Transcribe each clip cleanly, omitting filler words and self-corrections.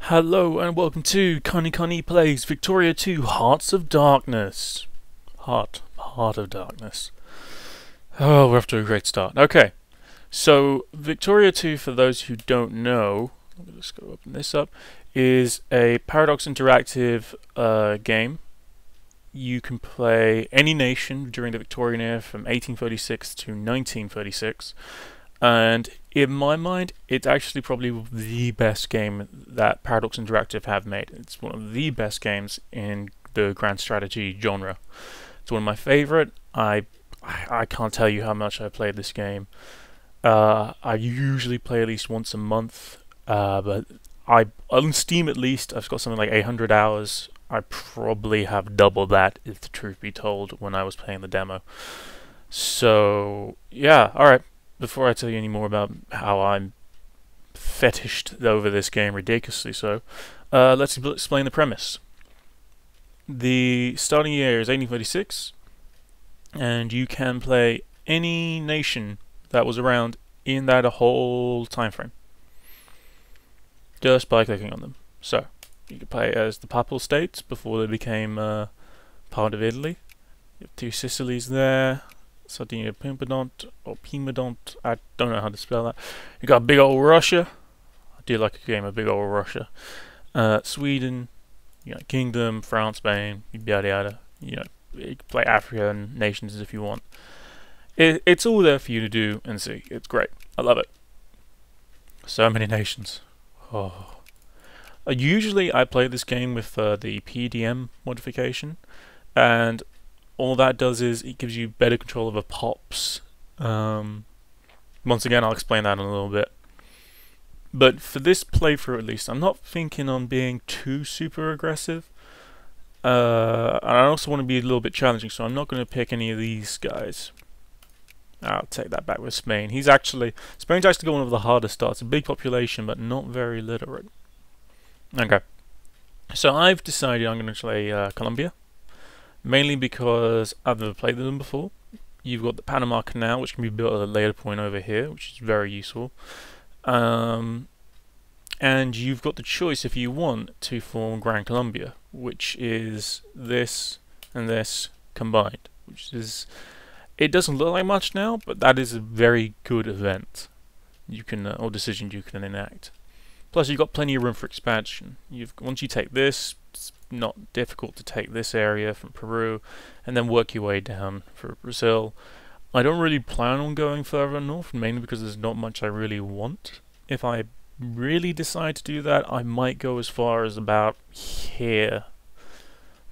Hello and welcome to KarneeKarnay Plays Victoria 2 Hearts of Darkness. Heart of Darkness. Oh, we're off to a great start. Okay, so Victoria 2, for those who don't know, let me just go open this up, is a Paradox Interactive game. You can play any nation during the Victorian era from 1836 to 1936. And in my mind, it's actually probably the best game that Paradox Interactive have made. It's one of the best games in the grand strategy genre. It's one of my favorite. I can't tell you how much I played this game. I usually play at least once a month, but on Steam at least, I've got something like 800 hours. I probably have double that, if the truth be told, when I was playing the demo. So yeah, all right. Before I tell you any more about how I'm fetished over this game, ridiculously so, let's explain the premise. The starting year is 1836, and you can play any nation that was around in that whole time frame just by clicking on them. So you can play as the Papal States before they became part of Italy. You have two Sicilies there. Sardinia, Piedmont, or Piedmont, I don't know how to spell that. You got big old Russia. I do like a game of big old Russia. Sweden, Kingdom, France, Spain, yada yada. You can play African nations if you want. It's all there for you to do and see. It's great. I love it. So many nations. Oh. Usually I play this game with the PDM modification, and all that does is it gives you better control over pops. Once again, I'll explain that in a little bit. But for this playthrough at least, I'm not thinking on being too super aggressive. And I also want to be a little bit challenging, so I'm not going to pick any of these guys. I'll take that back with Spain. Spain's actually got one of the harder starts. A big population, but not very literate. Okay. So I've decided I'm going to play Colombia. Mainly because I've never played them before. You've got the Panama Canal, which can be built at a later point over here, which is very useful. And you've got the choice, if you want, to form Gran Colombia, which is this and this combined. It doesn't look like much now, but that is a very good event you can or decision you can enact. Plus, you've got plenty of room for expansion. Once you take this, it's not difficult to take this area from Peru and then work your way down for Brazil. I don't really plan on going further north, mainly because there's not much I really want. If I really decide to do that, I might go as far as about here,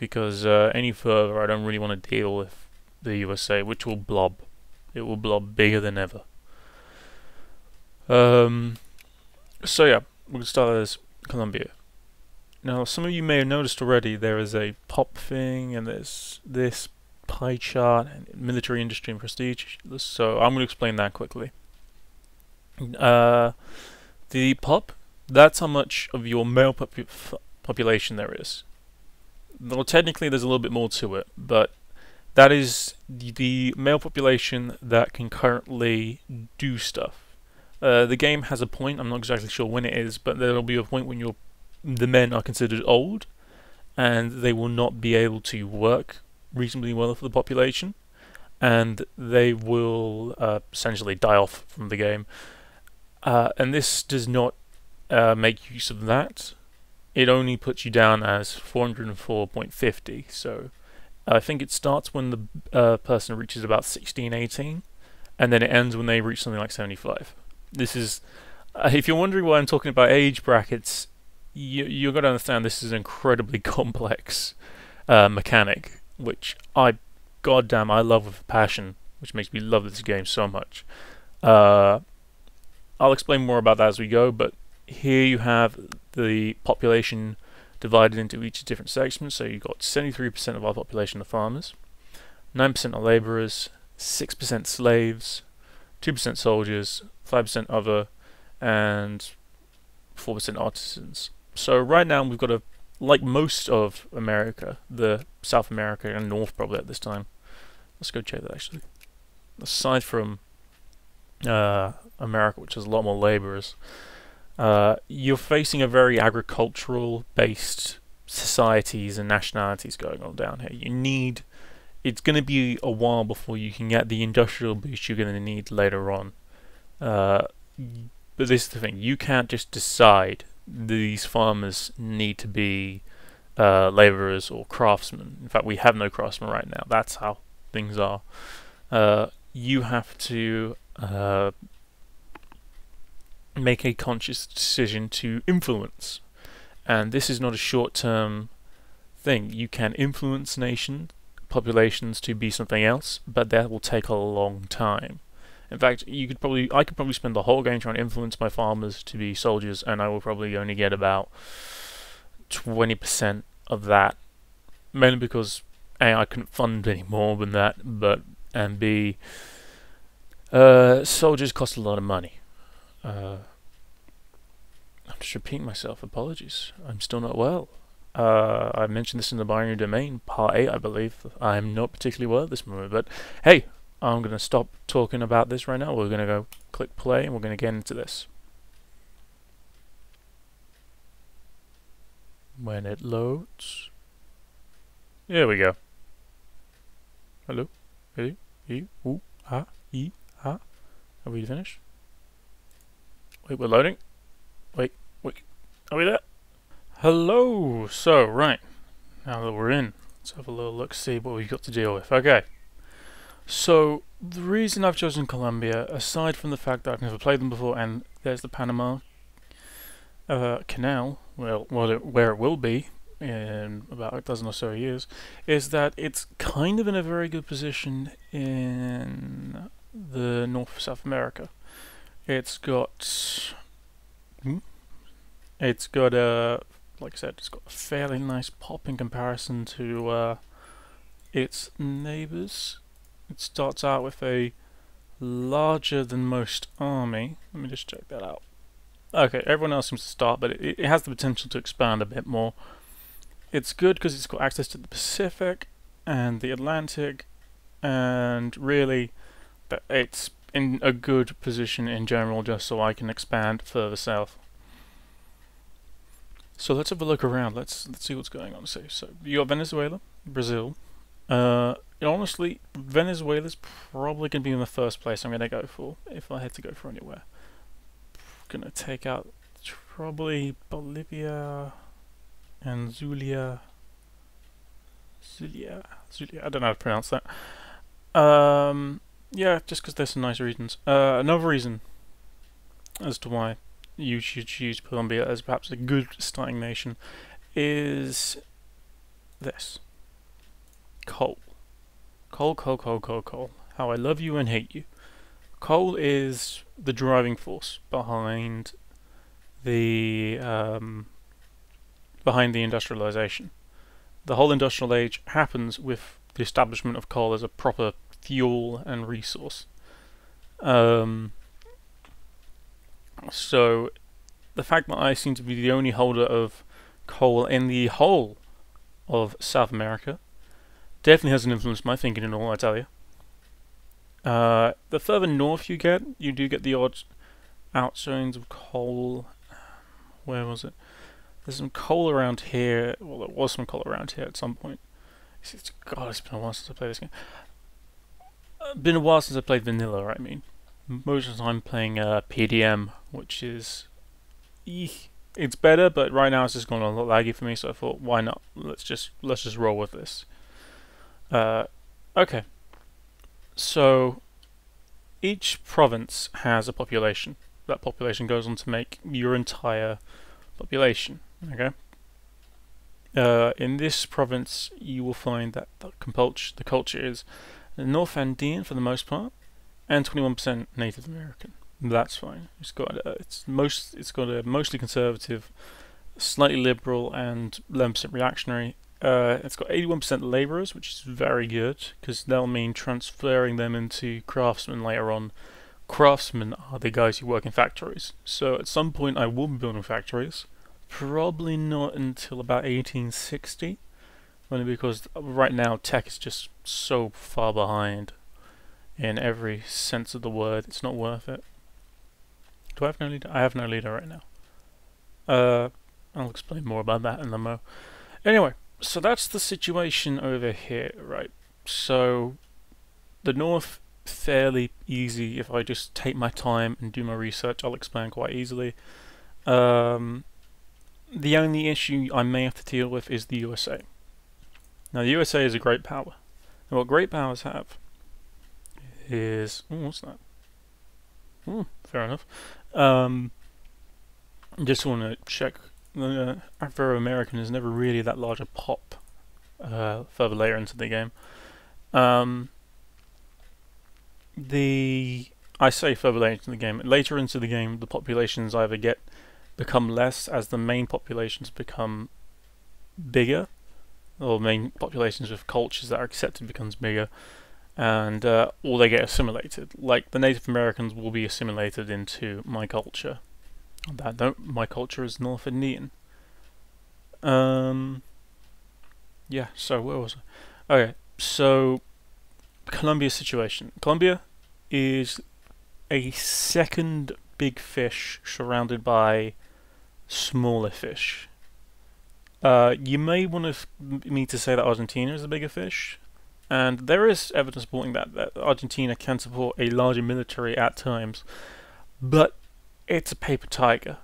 because any further I don't really want to deal with the USA, which will blob. It will blob bigger than ever. So yeah, we'll start as Colombia. Now, some of you may have noticed already there is a pop thing, and there's this pie chart, and military, industry, and prestige. So I'm going to explain that quickly. The pop, that's how much of your male population there is. Well, technically there's a little bit more to it, but that is the male population that can currently do stuff. The game has a point, I'm not exactly sure when it is, but there will be a point when the men are considered old, and they will not be able to work reasonably well for the population, and they will essentially die off from the game. And this does not make use of that. It only puts you down as 404.50, so I think it starts when the person reaches about 16, 18, and then it ends when they reach something like 75. This is, if you're wondering why I'm talking about age brackets, you've got to understand this is an incredibly complex mechanic, which I love with passion, which makes me love this game so much. I'll explain more about that as we go, but here you have the population divided into each different segments. So you've got 73% of our population are farmers, 9% are labourers, 6% slaves, 2% soldiers, 5% other, and 4% artisans. So right now we've got like most of America, the South America and North probably at this time. Let's go check that actually. Aside from America, which has a lot more labourers, You're facing a very agricultural-based societies and nationalities going on down here. It's going to be a while before you can get the industrial boost you're going to need later on. Uh, but this is the thing: you can't just decide these farmers need to be laborers or craftsmen. In fact, we have no craftsmen right now. That's how things are. You have to make a conscious decision to influence, and this is not a short-term thing. You can influence populations to be something else, but that will take a long time. In fact, I could probably spend the whole game trying to influence my farmers to be soldiers, and I will probably only get about 20% of that, mainly because A, I couldn't fund any more than that, and B, soldiers cost a lot of money. I'm just repeating myself. Apologies. I'm still not well. I mentioned this in the binary domain, part 8, I believe. I'm not particularly well at this moment, but hey, I'm going to stop talking about this right now. We're going to go click play, and we're going to get into this. When it loads. Here we go. Hello? Hey? E? Ooh? Ah? E? Ah? Are we finished? Wait, we're loading? Wait. Are we there? Hello! So, right. Now that we're in, let's have a little look, see what we've got to deal with. Okay. So, the reason I've chosen Colombia, aside from the fact that I've never played them before, and there's the Panama Canal, where it will be in about a dozen or so years, is that it's kind of in a very good position in the North of South America. It's got like I said, it's got a fairly nice pop in comparison to its neighbours. It starts out with a larger than most army. Let me just check that out. Okay, everyone else seems to start, but it has the potential to expand a bit more. It's good because it's got access to the Pacific and the Atlantic, and really, it's in a good position in general, just so I can expand further south. So let's have a look around. Let's see what's going on. So you got Venezuela, Brazil. Honestly, Venezuela's probably going to be in the first place I'm going to go for if I had to go for anywhere. Gonna take out probably Bolivia and Zulia. I don't know how to pronounce that. Yeah, just because there's some nice reasons. Another reason as to why you should choose Colombia as perhaps a good starting nation is this: coal. Coal. How I love you and hate you. Coal is the driving force behind the industrialization. The whole industrial age happens with the establishment of coal as a proper fuel and resource. So the fact that I seem to be the only holder of coal in the whole of South America definitely hasn't influenced my thinking at all, I tell you. The further north you do get the odd outshowings of coal. Where was it? There's some coal around here. Well, there was some coal around here at some point. God, it's been a while since I played this game. Been a while since I played vanilla, I mean. Most of the time playing PDM, which is... it's better, but right now it's just going a lot laggy for me, so I thought, why not? Let's just roll with this. Okay. So, each province has a population. That population goes on to make your entire population. Okay. In this province, you will find that the culture is North Andean for the most part, and 21% Native American. That's fine. It's got a mostly conservative, slightly liberal, and 11% reactionary. It's got 81% labourers, which is very good, because that'll mean transferring them into craftsmen later on. Craftsmen are the guys who work in factories. So at some point I will be building factories. Probably not until about 1860. Only because right now tech is just so far behind in every sense of the word. It's not worth it. Do I have no leader? I have no leader right now. I'll explain more about that in the mo. Anyway, so that's the situation over here, right? So the north, fairly easy. If I just take my time and do my research, I'll explain quite easily. The only issue I may have to deal with is the USA. Now the USA is a great power. And what great powers have is... oh, what's that? Oh, fair enough. Just want to check. Afro-American is never really that large a pop further later into the game. I say further later into the game. Later into the game, the populations either become less as the main populations become bigger, or main populations with cultures that are accepted becomes bigger, and or they get assimilated. Like the Native Americans will be assimilated into my culture. On that note, my culture is North Indian. Yeah, so where was I? Okay, so Colombia's situation. Colombia is a second big fish surrounded by smaller fish. You may want me to say that Argentina is a bigger fish, and there is evidence supporting that Argentina can support a larger military at times, but it's a paper tiger.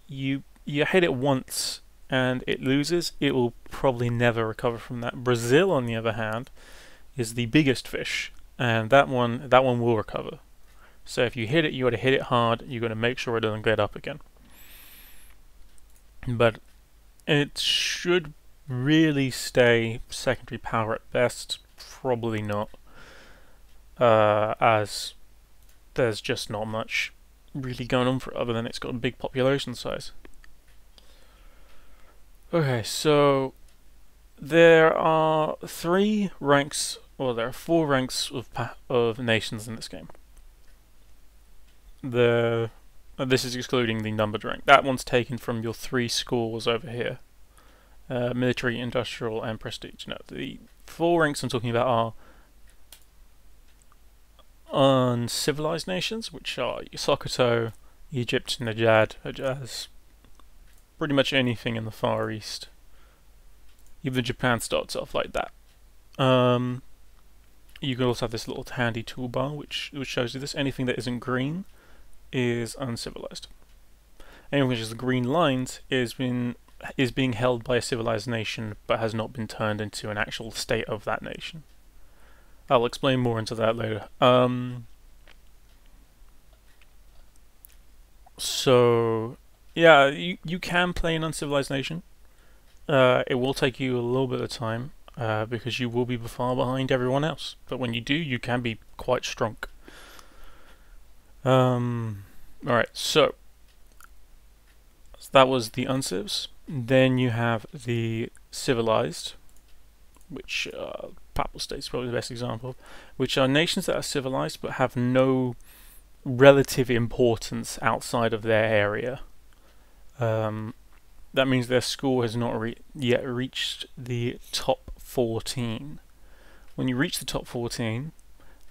You hit it once and it loses, it will probably never recover from that. Brazil, on the other hand, is the biggest fish, and that one will recover. So if you hit it, you got to hit it hard. You got to make sure it doesn't get up again. But it should really stay secondary power at best. Probably not, as there's just not much really going on for it other than it's got a big population size. Okay, so there are 3 ranks, or there are 4 ranks of nations in this game. This is excluding the numbered rank. That one's taken from your 3 scores over here: military, industrial, and prestige. Now, the 4 ranks I'm talking about are uncivilized nations, which are Sokoto, Egypt, Najad, Hejaz, pretty much anything in the Far East. Even Japan starts off like that. You can also have this little handy toolbar which shows you this. Anything that isn't green is uncivilized. Anything which is the green lines is being held by a civilized nation but has not been turned into an actual state of that nation. I'll explain more into that later. So yeah, you can play an uncivilized nation. It will take you a little bit of time because you will be far behind everyone else. But when you do, you can be quite strong. Alright, so that was the uncivs. Then you have the civilized, which Papal States is probably the best example, which are nations that are civilized but have no relative importance outside of their area. That means their score has not yet reached the top 14. When you reach the top 14,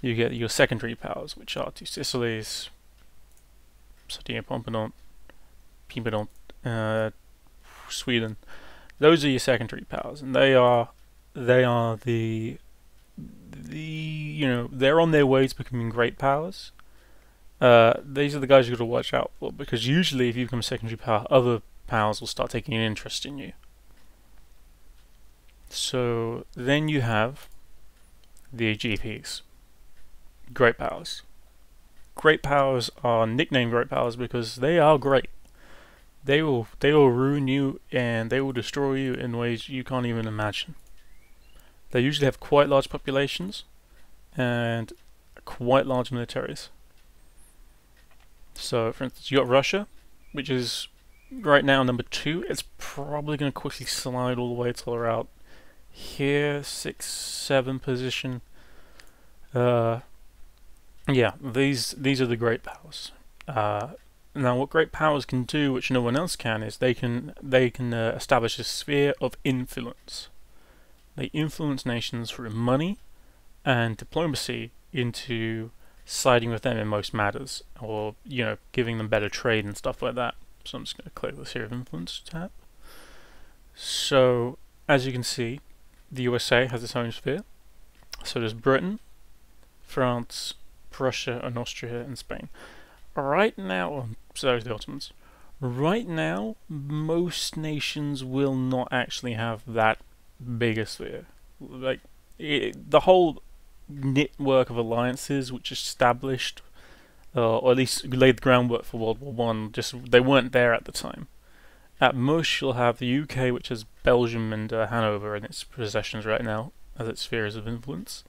you get your secondary powers, which are 2 Sicilies, Sardinia, Pompidou, Sweden. Those are your secondary powers, and they are the they're on their way to becoming great powers. These are the guys you've got to watch out for, because usually if you become a secondary power, other powers will start taking an interest in you. So then you have the GPs, great powers. Great powers are nicknamed great powers because they are great. They will ruin you and they will destroy you in ways you can't even imagine. They usually have quite large populations and quite large militaries. So, for instance, you got Russia, which is right now number 2. It's probably going to quickly slide all the way till around here, 6, 7 position. Yeah, these are the great powers. Now, what great powers can do, which no one else can, is they can establish a sphere of influence. They influence nations through money and diplomacy into siding with them in most matters, or giving them better trade and stuff like that. So I'm just going to click the sphere of influence tab. So as you can see, the USA has its own sphere. So there's Britain, France, Prussia, and Austria, and Spain. Right now, so there's the Ottomans. Right now, most nations will not actually have that big a sphere. Like the whole network of alliances which established, or at least laid the groundwork for World War One, just they weren't there at the time. At most, you'll have the UK, which has Belgium and Hanover in its possessions right now as its spheres of influence,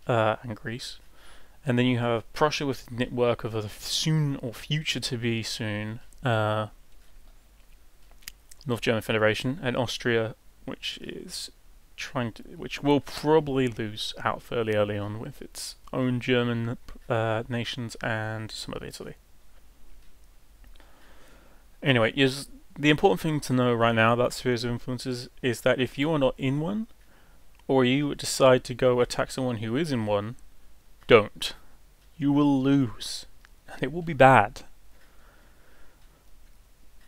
and Greece. And then you have Prussia with a network of a soon or future to be soon North German Federation, and Austria, which is which will probably lose out fairly early on with its own German nations and some of Italy. Anyway, the important thing to know right now about spheres of influences is that if you are not in one, or you decide to go attack someone who is in one, don't. You will lose, and it will be bad.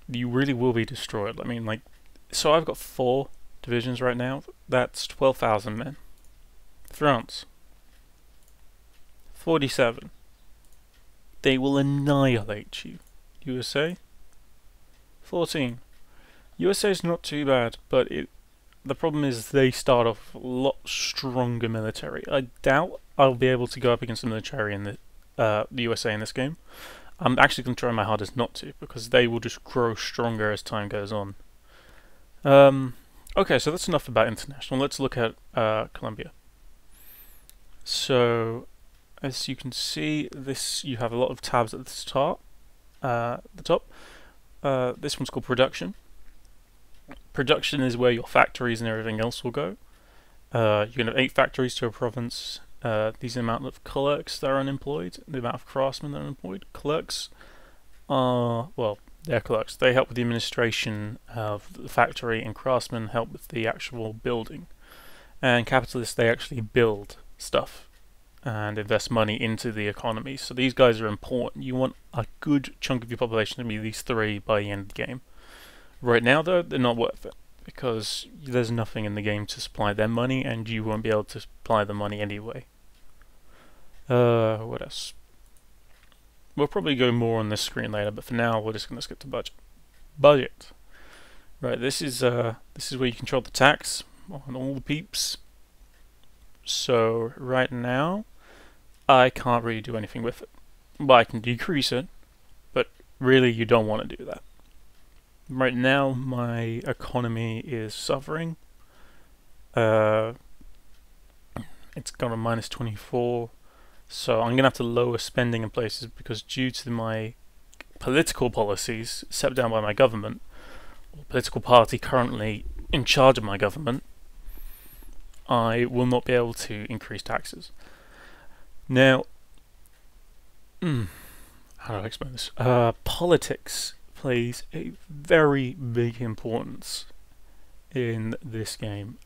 You really will be destroyed. I mean, like, so I've got 4 divisions right now. That's 12,000 men. France, 47. They will annihilate you. USA, 14. USA is not too bad, but the problem is they start off a lot stronger military. I doubt I'll be able to go up against the military in the USA in this game. I'm actually going to try my hardest not to, because they will just grow stronger as time goes on. Okay, so that's enough about international. Let's look at Colombia. So, as you can see, you have a lot of tabs at the top. This one's called production. Production is where your factories and everything else will go. You can have 8 factories to a province. These are the amount of clerks that are unemployed, the amount of craftsmen that are unemployed. Clerks are, well, they're clerks. They help with the administration of the factory, and craftsmen help with the actual building. And capitalists, they actually build stuff and invest money into the economy. So these guys are important. You want a good chunk of your population to be these 3 by the end of the game. Right now, though, they're not worth it, because there's nothing in the game to supply them money, and you won't be able to supply them money anyway. What else? We'll probably go more on this screen later, but for now, we're just going to skip to budget. Budget. Right, this is where you control the tax on all the peeps. So right now, I can't really do anything with it. Well, I can decrease it, but really, you don't want to do that. Right now, my economy is suffering. It's gone to minus 24. So I'm going to have to lower spending in places, because due to my political policies set down by my government, or political party currently in charge of my government, I will not be able to increase taxes. Now, how do I explain this? Politics plays a very big importance in this game.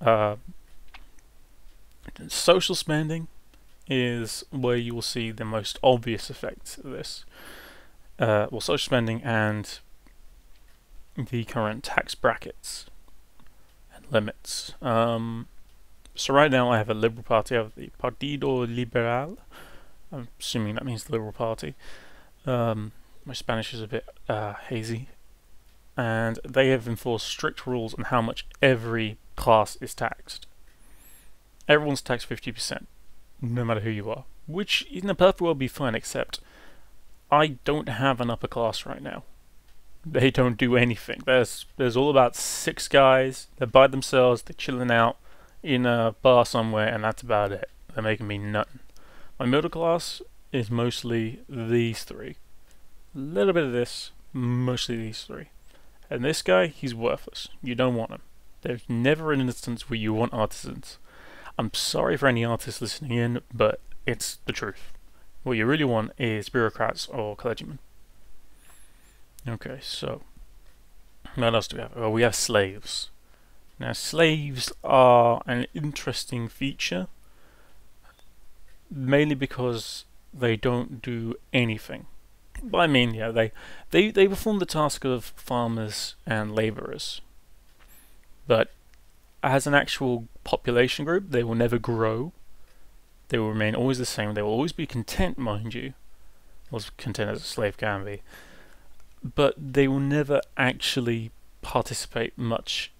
Social spending is where you will see the most obvious effects of this. Well, social spending and the current tax brackets and limits. So right now I have a Liberal Party. I have the Partido Liberal. I'm assuming that means the Liberal Party. My Spanish is a bit hazy. And they have enforced strict rules on how much every class is taxed. Everyone's taxed 50%, no matter who you are. Which, in a perfect world, would be fine, except I don't have an upper class right now. They don't do anything. There's all about 6 guys. They're by themselves. They're chilling out in a bar somewhere, and that's about it. They're making me nothing. My middle class is mostly these 3. A little bit of this, mostly these 3. And this guy, he's worthless. You don't want him. There's never an instance where you want artisans. I'm sorry for any artists listening in, but it's the truth. What you really want is bureaucrats or clergymen. Okay, so what else do we have? Well, we have slaves. Now, slaves are an interesting feature, mainly because they don't do anything. But I mean, yeah, they perform the task of farmers and labourers, but as an actual population group, they will never grow. They will remain always the same. They will always be content, mind you, as content as a slave can be. But they will never actually participate much